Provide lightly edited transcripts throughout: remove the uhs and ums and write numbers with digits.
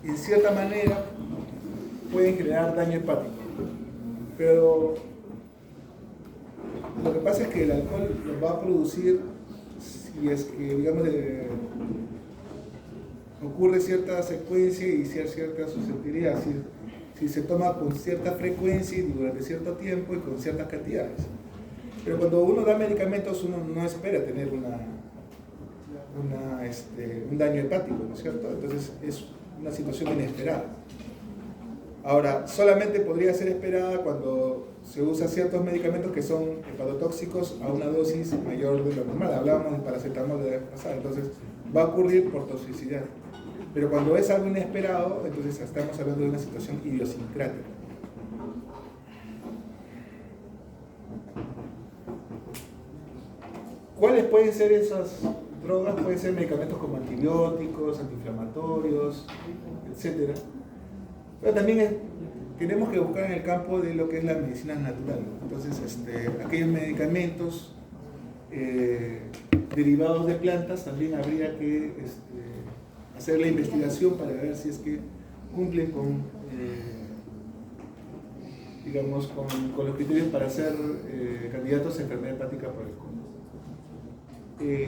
en cierta manera pueden generar daño hepático. Pero lo que pasa es que el alcohol lo va a producir si es que, digamos, ocurre cierta secuencia y cierta susceptibilidad, si se toma con cierta frecuencia y durante cierto tiempo y con ciertas cantidades. Pero cuando uno da medicamentos, uno no espera tener un daño hepático, ¿no es cierto? Entonces es una situación inesperada. Ahora, solamente podría ser esperada cuando se usan ciertos medicamentos que son hepatotóxicos a una dosis mayor de lo normal. Hablábamos de paracetamol de la vez pasada, entonces va a ocurrir por toxicidad. Pero cuando es algo inesperado, entonces estamos hablando de una situación idiosincrática. ¿Cuáles pueden ser esas drogas? Pueden ser medicamentos como antibióticos, antiinflamatorios, etc. Pero también tenemos que buscar en el campo de lo que es la medicina natural. Entonces, aquellos medicamentos derivados de plantas también habría que hacer la investigación para ver si es que cumplen con, digamos, con los criterios para ser candidatos a enfermedad hepática por el COVID.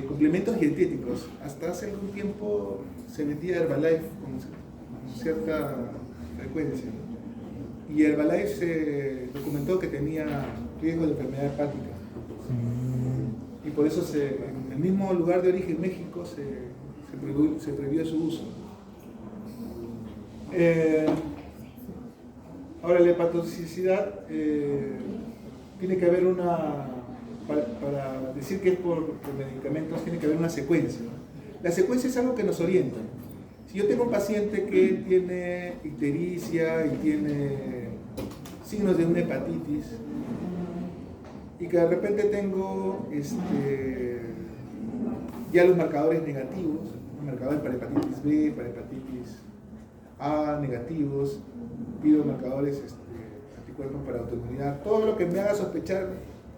Complementos dietéticos. Hasta hace algún tiempo se vendía Herbalife con cierta frecuencia, ¿no? Y Herbalife se documentó que tenía riesgo de enfermedad hepática. Y por eso en el mismo lugar de origen, México, se prohibió su uso. Ahora, la hepatotoxicidad tiene que haber para decir que es por medicamentos, tiene que haber una secuencia, ¿no? La secuencia es algo que nos orienta. Si yo tengo un paciente que tiene ictericia y tiene signos de una hepatitis, y que de repente tengo ya los marcadores negativos, los marcadores para hepatitis B, para hepatitis A negativos, pido marcadores anticuerpos para autoinmunidad, todo lo que me haga sospechar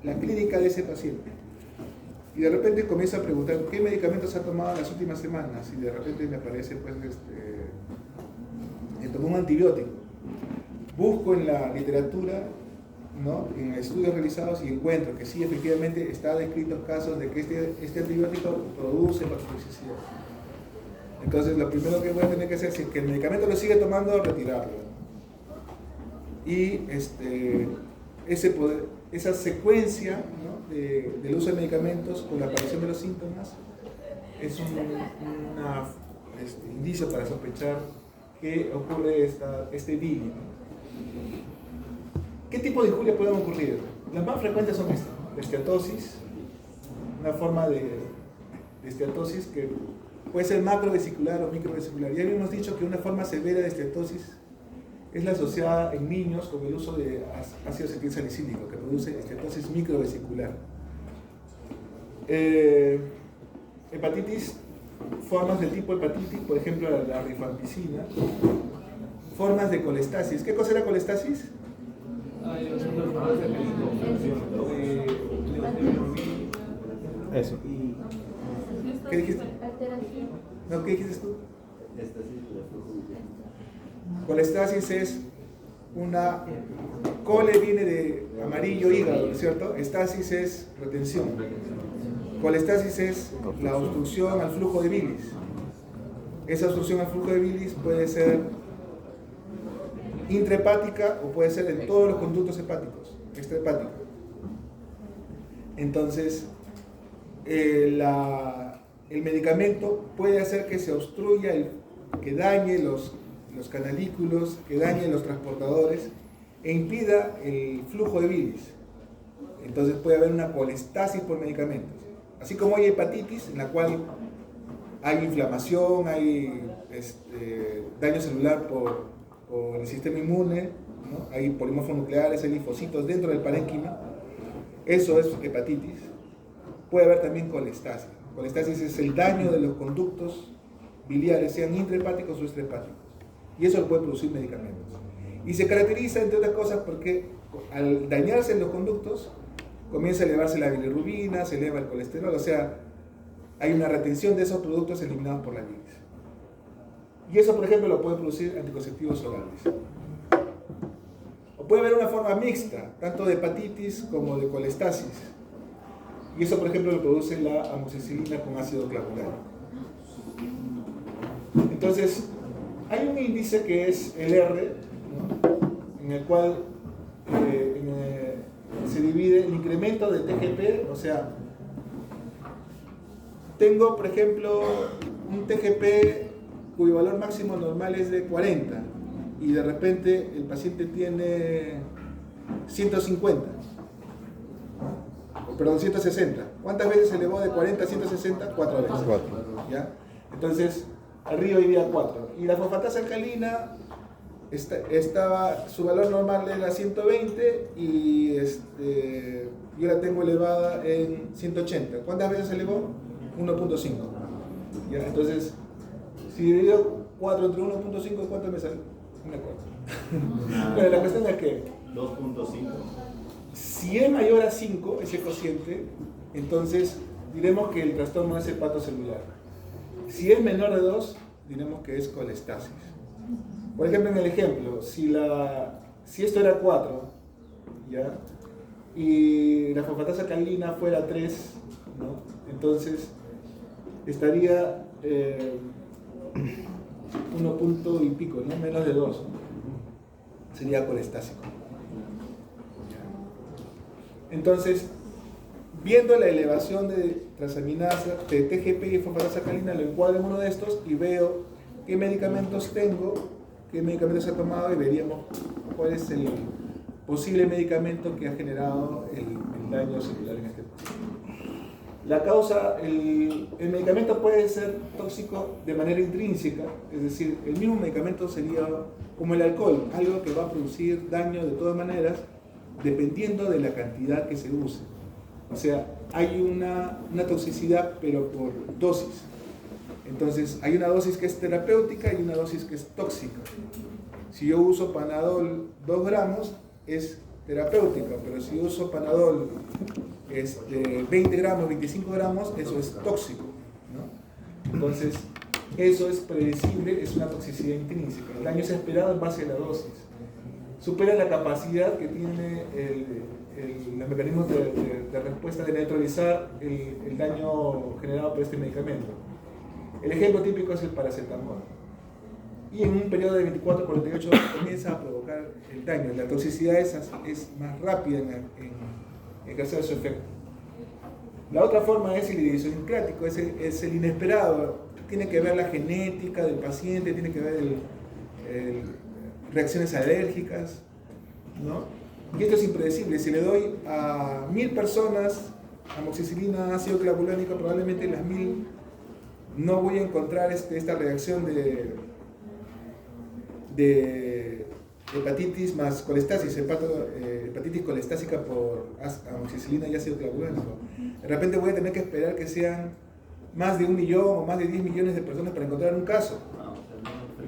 la clínica de ese paciente. Y de repente comienzo a preguntar qué medicamentos ha tomado en las últimas semanas, y de repente me aparece, pues, tomó un antibiótico. Busco en la literatura, ¿no?, en estudios realizados, y encuentro que sí, efectivamente, está descritos casos de que este antibiótico produce hepatotoxicidad. Entonces, lo primero que voy a tener que hacer, si es que el medicamento lo sigue tomando, retirarlo. Y esa secuencia, ¿no?, del uso de medicamentos con la aparición de los síntomas es un indicio para sospechar que ocurre este bilis, ¿no? ¿Qué tipo de injuria pueden ocurrir? Las más frecuentes son estas, ¿no? La esteatosis, una forma de esteatosis que puede ser macrovesicular o microvesicular. Ya habíamos dicho que una forma severa de esteatosis es la asociada en niños con el uso de ácido acetilsalicílico, que produce esteatosis microvesicular. Hepatitis, formas de tipo hepatitis, por ejemplo la rifampicina. Formas de colestasis. ¿Qué cosa era colestasis? Eso. ¿Qué dijiste? No, ¿qué dijiste tú? Colestasis es una... Cole viene de amarillo, hígado, ¿no es cierto? Estasis es retención. Colestasis es la obstrucción al flujo de bilis. Esa obstrucción al flujo de bilis puede ser intrahepática o puede ser en todos los conductos hepáticos, extrahepática. Entonces, el medicamento puede hacer que se obstruya, que dañe los canalículos, que dañe los transportadores e impida el flujo de bilis. Entonces puede haber una colestasis por medicamentos. Así como hay hepatitis, en la cual hay inflamación, hay daño celular por el sistema inmune, ¿no? Hay polimorfos nucleares, hay linfocitos dentro del parénquima. Eso es hepatitis. Puede haber también colestasis. Colestasis es el daño de los conductos biliares, sean intrahepáticos o extrahepáticos. Y eso lo puede producir medicamentos. Y se caracteriza, entre otras cosas, porque al dañarse los conductos, comienza a elevarse la bilirrubina, se eleva el colesterol, o sea, hay una retención de esos productos eliminados por la bilis. Y eso, por ejemplo, lo puede producir anticonceptivos orales. O puede haber una forma mixta, tanto de hepatitis como de colestasis. Y eso, por ejemplo, lo produce la amoxicilina con ácido clavulánico. Entonces, hay un índice que es el R, ¿no? En el cual se divide el incremento de TGP, o sea, tengo, por ejemplo, un TGP cuyo valor máximo normal es de 40 y de repente el paciente tiene 150, perdón, 160. ¿Cuántas veces se elevó de 40 a 160? 4 veces. 4. ¿Ya? Entonces, arriba iría 4. Y la fosfatasa alcalina estaba, su valor normal era 120 y yo la tengo elevada en 180. ¿Cuántas veces se elevó? 1.5. ¿Ya? Entonces, si divido 4 entre 1.5, ¿cuánto me sale? 1.4. Pero la cuestión es que 2.5. si es mayor a 5 ese cociente, entonces diremos que el trastorno es hepatocelular. Si es menor de 2, diremos que es colestasis. Por ejemplo, en el ejemplo, si esto era 4, ¿ya? Y la fosfatasa alcalina fuera 3, ¿no? Entonces estaría 1 punto y pico, ¿no? Menos de 2, ¿no? Sería colestásico. Entonces, viendo la elevación de transaminasa, de TGP y fosfatasa alcalina, lo encuadro en uno de estos y veo qué medicamentos tengo, qué medicamentos he tomado y veríamos cuál es el posible medicamento que ha generado el daño celular en este paciente. La causa, el medicamento puede ser tóxico de manera intrínseca, es decir, el mismo medicamento sería como el alcohol, algo que va a producir daño de todas maneras, dependiendo de la cantidad que se use. O sea, hay una toxicidad, pero por dosis. Entonces, hay una dosis que es terapéutica y una dosis que es tóxica. Si yo uso Panadol 2 gramos, es terapéutica, pero si uso Panadol 20 gramos, 25 gramos, eso es tóxico, ¿no? Entonces, eso es predecible, es una toxicidad intrínseca. El daño es esperado en base a la dosis. Supera la capacidad que tiene los mecanismos de respuesta de neutralizar el daño generado por este medicamento. El ejemplo típico es el paracetamol. Y en un periodo de 24 a 48 horas comienza a provocar el daño. La toxicidad es más rápida en ejercer su efecto. La otra forma es el idiosincrático, es el inesperado. Tiene que ver la genética del paciente, tiene que ver reacciones alérgicas, ¿no? Y esto es impredecible. Si le doy a 1000 personas amoxicilina, ácido clavulánico, probablemente las 1000 no voy a encontrar esta reacción de hepatitis más colestasis, hepatitis colestásica por amoxicilina y ácido clavulánico. De repente voy a tener que esperar que sean más de 1 millón o más de 10 millones de personas para encontrar un caso.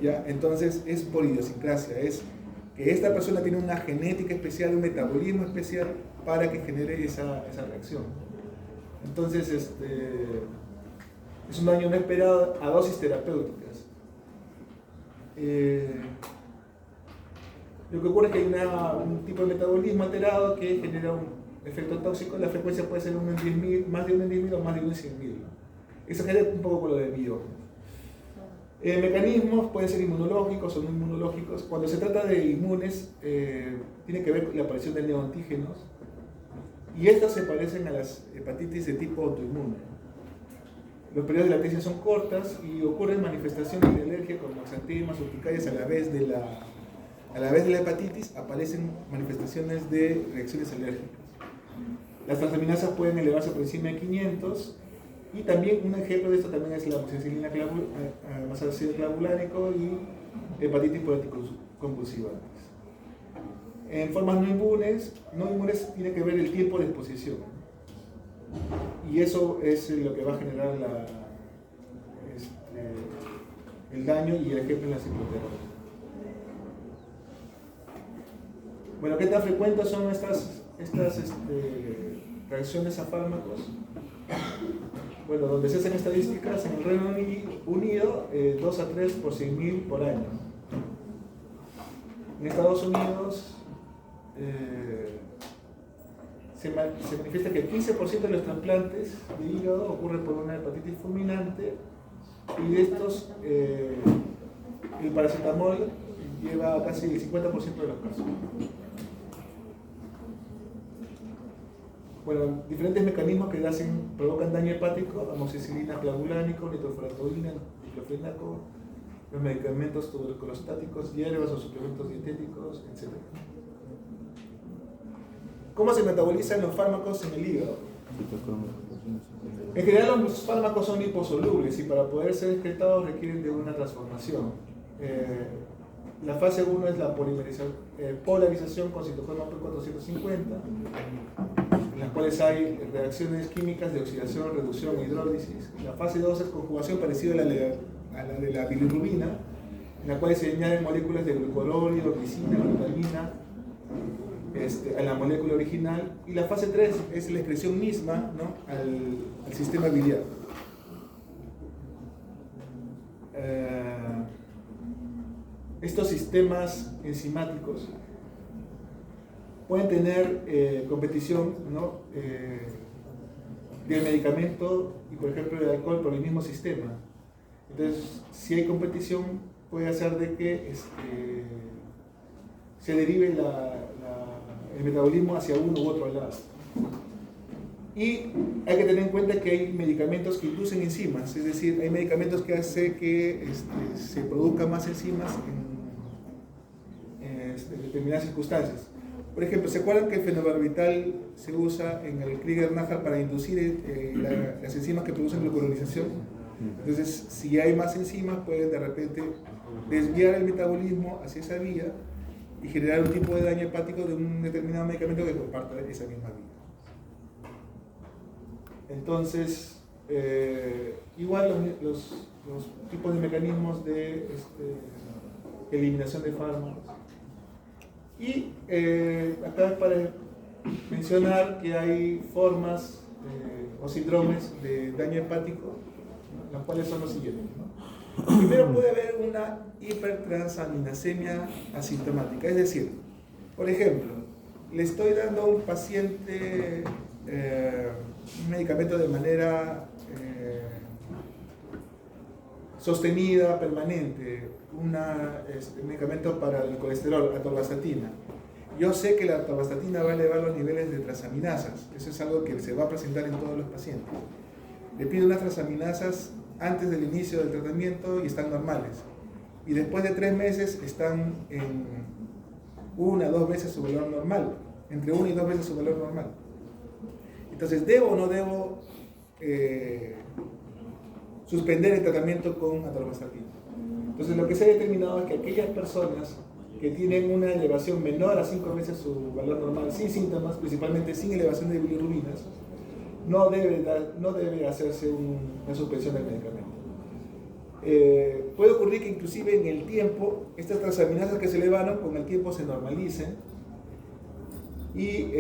¿Ya? Entonces es por idiosincrasia, es que esta persona tiene una genética especial, un metabolismo especial para que genere esa reacción. Entonces es un daño no esperado a dosis terapéuticas. Lo que ocurre es que hay un tipo de metabolismo alterado que genera un efecto tóxico. La frecuencia puede ser 1 en 10.000, más de 1 en 10.000 o más de 1 en 100.000. Exageré un poco con lo de biógenes. Mecanismos pueden ser inmunológicos o no inmunológicos. Cuando se trata de inmunes, tiene que ver con la aparición de neoantígenos y estas se parecen a las hepatitis de tipo autoinmune. Los periodos de latencia son cortas y ocurren manifestaciones de alergia como exantemas, urticarias. A la vez de la hepatitis aparecen manifestaciones de reacciones alérgicas. Las transaminasas pueden elevarse por encima de 500. Y también un ejemplo de esto también es la amoxicilina más ácido clavulánico y hepatitis por anticonvulsivantes. En formas no inmunes tiene que ver el tiempo de exposición. Y eso es lo que va a generar el daño y el ejemplo en la cicloterapia. Bueno, ¿qué tan frecuentes son estas reacciones a fármacos? Bueno, donde se hacen estadísticas en el Reino Unido, 2 a 3 por 100.000 por año. En Estados Unidos se manifiesta que el 15% de los trasplantes de hígado ocurre por una hepatitis fulminante, y de estos el paracetamol lleva casi el 50% de los casos. Bueno, diferentes mecanismos que provocan daño hepático: amoxicilina clavulánica, nitrofurantoína, diclofenaco, los medicamentos tuberculostáticos, hierbas o suplementos dietéticos, etc. ¿Cómo se metabolizan los fármacos en el hígado? En general los fármacos son liposolubles y para poder ser excretados requieren de una transformación. La fase 1 es la polarización con citocromo P450, en las cuales hay reacciones químicas de oxidación, reducción e hidrólisis. La fase 2 es conjugación parecida a la de la bilirrubina, en la cual se añaden moléculas de glucurólido, glicina, glutamina a la molécula original. Y la fase 3 es la excreción misma, ¿no?, al sistema biliar. Estos sistemas enzimáticos pueden tener competición, ¿no?, del medicamento y, por ejemplo, del alcohol por el mismo sistema. Entonces, si hay competición, puede hacer de que se derive el metabolismo hacia uno u otro lado. Y hay que tener en cuenta que hay medicamentos que inducen enzimas, es decir, hay medicamentos que hacen que se produzcan más enzimas en determinadas circunstancias. Por ejemplo, ¿se acuerdan que el fenobarbital se usa en el Krieger-Nahar para inducir las enzimas que producen glucuronización? Entonces, si hay más enzimas, pueden de repente desviar el metabolismo hacia esa vía y generar un tipo de daño hepático de un determinado medicamento que comparta esa misma vía. Entonces, igual los tipos de mecanismos de eliminación de fármacos. Y acá es para mencionar que hay formas o síndromes de daño hepático, ¿no?, los cuales son los siguientes, ¿no? Primero puede haber una hipertransaminasemia asintomática, es decir, por ejemplo, le estoy dando a un paciente un medicamento de manera sostenida, permanente, un medicamento para el colesterol, atorvastatina. Yo sé que la atorvastatina va a elevar los niveles de transaminasas, eso es algo que se va a presentar en todos los pacientes. Le pido unas transaminasas antes del inicio del tratamiento y están normales. Y después de 3 meses están en 1 a 2 veces su valor normal, entre 1 y 2 veces su valor normal. Entonces, ¿debo o no debo suspender el tratamiento con atorvastatina? Entonces, lo que se ha determinado es que aquellas personas que tienen una elevación menor a 5 veces su valor normal, sin síntomas, principalmente sin elevación de bilirrubinas, no debe hacerse una suspensión del medicamento. Puede ocurrir que inclusive en el tiempo, estas transaminasas que se elevaron, con el tiempo se normalicen y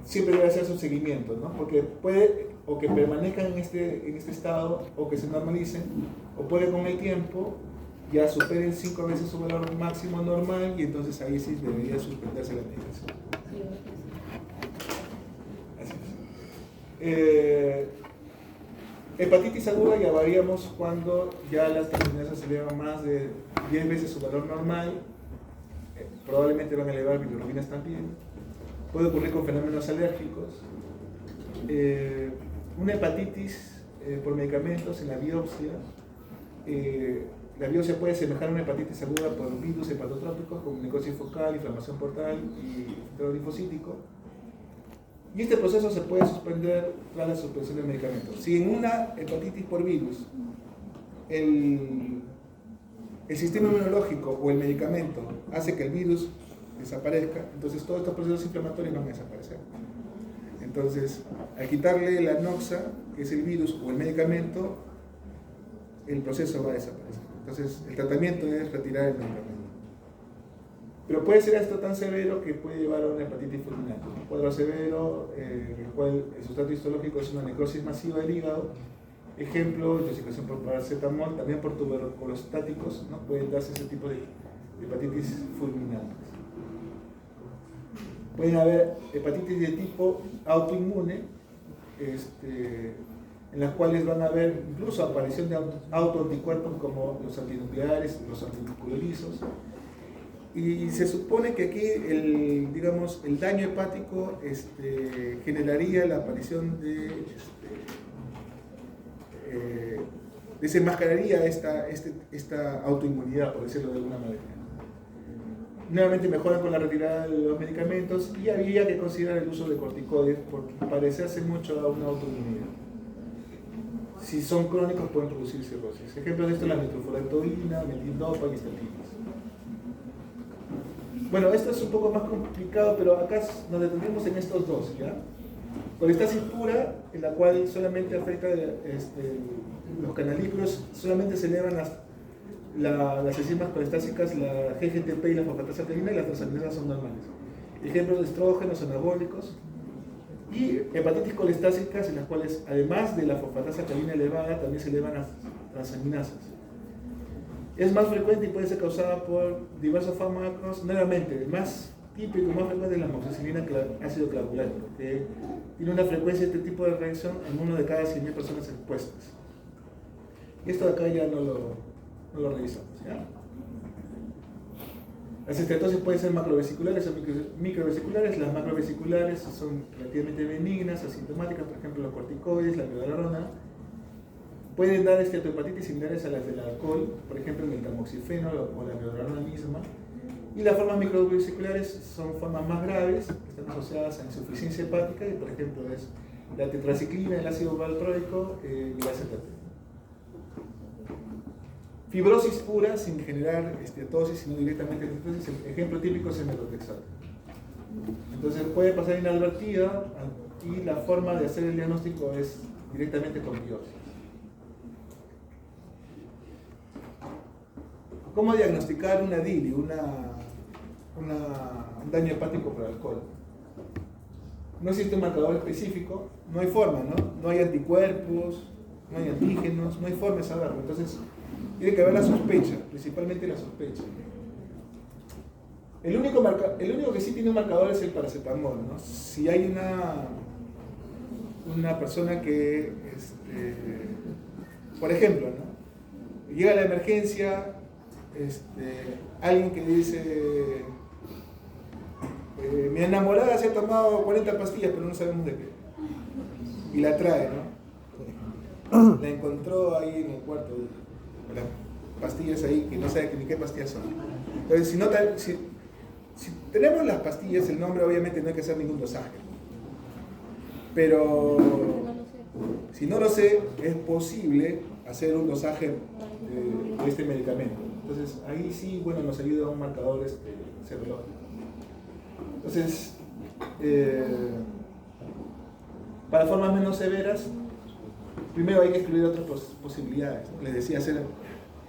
siempre debe hacerse un seguimiento, ¿no? Porque puede o que permanezcan en este estado o que se normalicen, o puede con el tiempo ya superen 5 veces su valor máximo normal y entonces ahí sí debería suspenderse la medicación. Así es. Hepatitis aguda ya varíamos cuando ya las transaminasas se elevan más de 10 veces su valor normal, probablemente van a elevar bilirrubinas también. Puede ocurrir con fenómenos alérgicos. Una hepatitis por medicamentos en la biopsia. La biopsia puede semejar a una hepatitis aguda por virus hepatotrópicos con necrosis focal, inflamación portal y filtrado linfocítico. Y este proceso se puede suspender tras la suspensión del medicamento. Si en una hepatitis por virus el sistema inmunológico o el medicamento hace que el virus desaparezca, entonces todos estos procesos inflamatorios van a desaparecer. Entonces, al quitarle la noxa, que es el virus o el medicamento, el proceso va a desaparecer. Entonces, el tratamiento es retirar el medicamento. Pero puede ser esto tan severo que puede llevar a una hepatitis fulminante. Un cuadro severo, en el cual el sustrato histológico es una necrosis masiva del hígado. Ejemplo, intoxicación por paracetamol, también por tuberculostáticos, ¿no? Pueden darse ese tipo de hepatitis fulminantes. Pueden haber hepatitis de tipo autoinmune, en las cuales van a haber incluso aparición de autoanticuerpos como los antinucleares, los antinucleolizos. Y se supone que aquí el daño hepático generaría la aparición desenmascararía esta autoinmunidad, por decirlo de alguna manera. Nuevamente mejoran con la retirada de los medicamentos y había que considerar el uso de corticoides porque parecerse mucho a una autoinmunidad. Si son crónicos pueden producir cirrosis. Ejemplos de esto es la metilfurantoína, metildopa y estatinas. Bueno, esto es un poco más complicado, pero acá nos detendremos en estos dos, ¿ya? Colestasis pura, en la cual solamente afecta los canalículos, solamente se elevan las enzimas colestásicas, la GGTP y la fosfatasa alcalina, y las transaminasas son normales. Ejemplos de estrógenos anabólicos y hepatitis colestásicas, en las cuales además de la fosfatasa alcalina elevada, también se elevan las transaminasas. Es más frecuente y puede ser causada por diversos fármacos. Nuevamente, el más típico y más frecuente es la amoxicilina ácido clavulánico, que tiene una frecuencia de este tipo de reacción en 1 de cada 100.000 personas expuestas. Y esto de acá ya no lo revisamos, ¿ya? Las estenosis pueden ser macrovesiculares o microvesiculares. Las macrovesiculares son relativamente benignas, asintomáticas, por ejemplo los corticoides, la amiodarona. Pueden dar esteatohepatitis similares a las del alcohol, por ejemplo el tamoxifeno o la amiodarona misma. Y las formas microvesiculares son formas más graves, que están asociadas a insuficiencia hepática, y por ejemplo es la tetraciclina, el ácido valproico y la acetate. Fibrosis pura, sin generar esteatosis, sino directamente esteatosis. El ejemplo típico es el metotrexato. Entonces puede pasar inadvertida y la forma de hacer el diagnóstico es directamente con biopsia. ¿Cómo diagnosticar una DILI, un daño hepático por alcohol? No existe un marcador específico, no hay forma, ¿no? No hay anticuerpos, no hay antígenos, no hay forma de saberlo. Entonces, tiene que haber la sospecha, principalmente la sospecha. El único que sí tiene un marcador es el paracetamol, ¿no? Si hay una persona que, por ejemplo, ¿no? Llega a la emergencia, alguien que dice, mi enamorada se ha tomado 40 pastillas, pero no sabemos de qué. Y la trae, ¿no? La encontró ahí en el cuarto, las pastillas ahí, que no sabe ni qué pastillas son. Entonces, si tenemos las pastillas, el nombre obviamente no hay que hacer ningún dosaje. Pero si no lo sé, es posible hacer un dosaje de este medicamento. Entonces, ahí sí, bueno, nos ayuda un marcador serológico. Entonces, para formas menos severas, primero hay que excluir otras posibilidades, ¿no? Les decía, hacer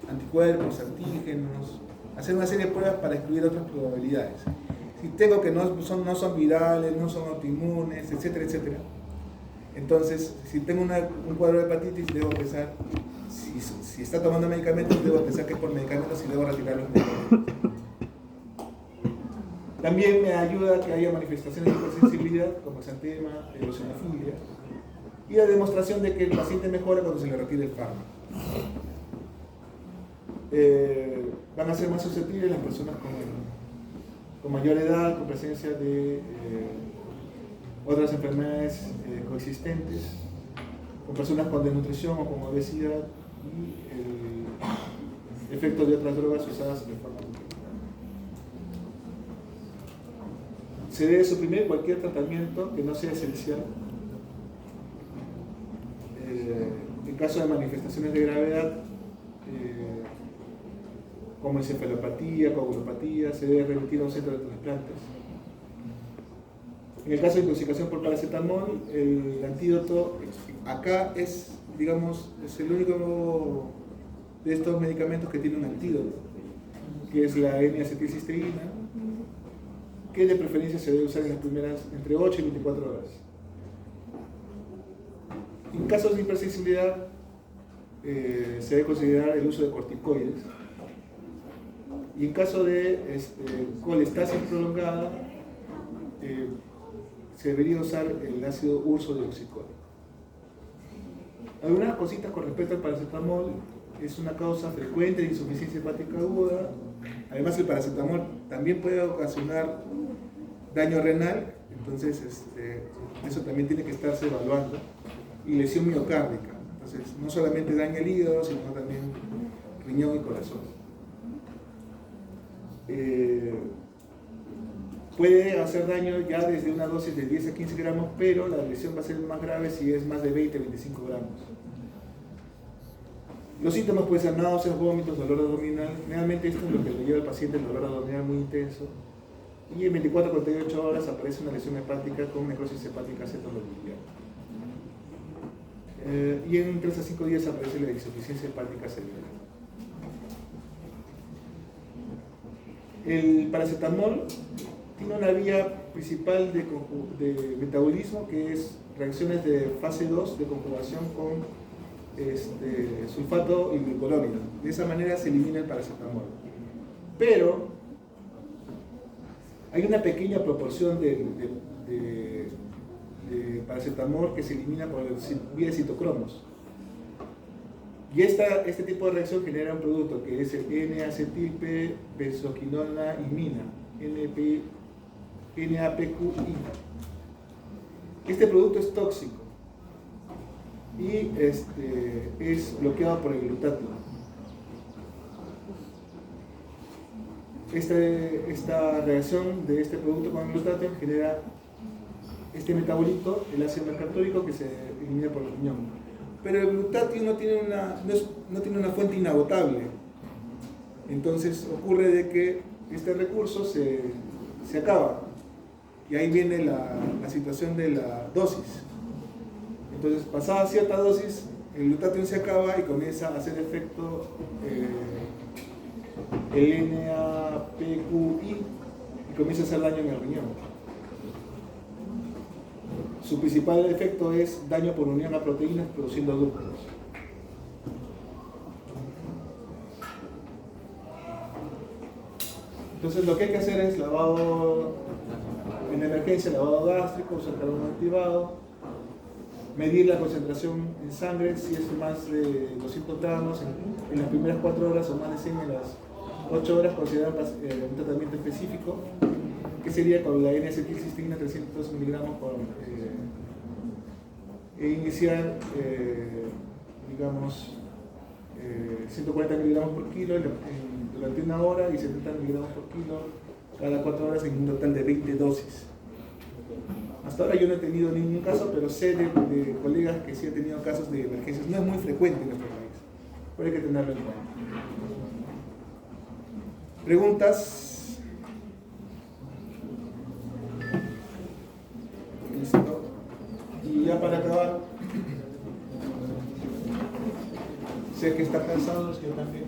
anticuerpos, antígenos, hacer una serie de pruebas para excluir otras probabilidades. Si tengo que no son virales, no son autoinmunes, etcétera, etcétera. Entonces, si tengo un cuadro de hepatitis, debo pensar, si está tomando medicamentos, debo pensar que es por medicamentos y debo retirar los medicamentos. También me ayuda que haya manifestaciones de hipersensibilidad, como exantema, eosinofilia, y la demostración de que el paciente mejora cuando se le retire el fármaco. Van a ser más susceptibles las personas con mayor edad, con presencia de otras enfermedades coexistentes, con personas con desnutrición o con obesidad y efectos de otras drogas usadas de forma continua. Se debe suprimir cualquier tratamiento que no sea esencial. En caso de manifestaciones de gravedad, como encefalopatía, coagulopatía, se debe remitir a un centro de trasplantes. En el caso de intoxicación por paracetamol, el antídoto acá es, digamos, es el único de estos medicamentos que tiene un antídoto, que es la N-acetilcisteína, que de preferencia se debe usar en las primeras entre 8 y 24 horas. En casos de hipersensibilidad, se debe considerar el uso de corticoides. Y en caso de colestasis prolongada, se debería usar el ácido ursodeoxicólico. Algunas cositas con respecto al paracetamol: es una causa frecuente de insuficiencia hepática aguda. Además, el paracetamol también puede ocasionar daño renal, entonces eso también tiene que estarse evaluando. Y lesión miocárdica, entonces no solamente daña el hígado, sino también riñón y corazón. Puede hacer daño ya desde una dosis de 10 a 15 gramos, pero la lesión va a ser más grave si es más de 20 a 25 gramos. Los síntomas pueden ser náuseas, vómitos, dolor abdominal. Generalmente esto es lo que le lleva al paciente, el dolor abdominal muy intenso. Y en 24 a 48 horas aparece una lesión hepática con necrosis hepática cetological. Y en 3 a 5 días aparece la insuficiencia hepática severa. El paracetamol tiene una vía principal de metabolismo, que es reacciones de fase 2 de conjugación con sulfato y glucurónido. De esa manera se elimina el paracetamol. Pero hay una pequeña proporción de paracetamol que se elimina por vía de citocromos. Y este tipo de reacción genera un producto que es el N-acetilpe-benzoquinona imina, NAPQI. Este producto es tóxico y es bloqueado por el glutatión. Esta reacción de este producto con el glutatión genera este metabolito, el ácido mercaptórico, que se elimina por el riñón. Pero el glutatión no tiene una fuente inagotable. Entonces ocurre de que este recurso se acaba. Y ahí viene la situación de la dosis. Entonces, pasada cierta dosis, el glutatión se acaba y comienza a hacer efecto el NAPQI y comienza a hacer daño en el riñón. Su principal efecto es daño por unión a proteínas produciendo lúpulos. Entonces lo que hay que hacer es lavado en emergencia, lavado gástrico, usar carbono activado, medir la concentración en sangre, si es más de 200 gramos en las primeras 4 horas o más de 100 en las 8 horas, considerar un tratamiento específico, que sería con la N-acetilcistina 300 miligramos e iniciar, 140 miligramos por kilo durante 1 hora y 70 miligramos por kilo cada 4 horas, en un total de 20 dosis. Hasta ahora yo no he tenido ningún caso, pero sé de colegas que sí han tenido casos de emergencias. No es muy frecuente en nuestro país, pero hay que tenerlo en cuenta. ¿Preguntas? Listo. Y ya para acabar, sé que están cansados, yo también.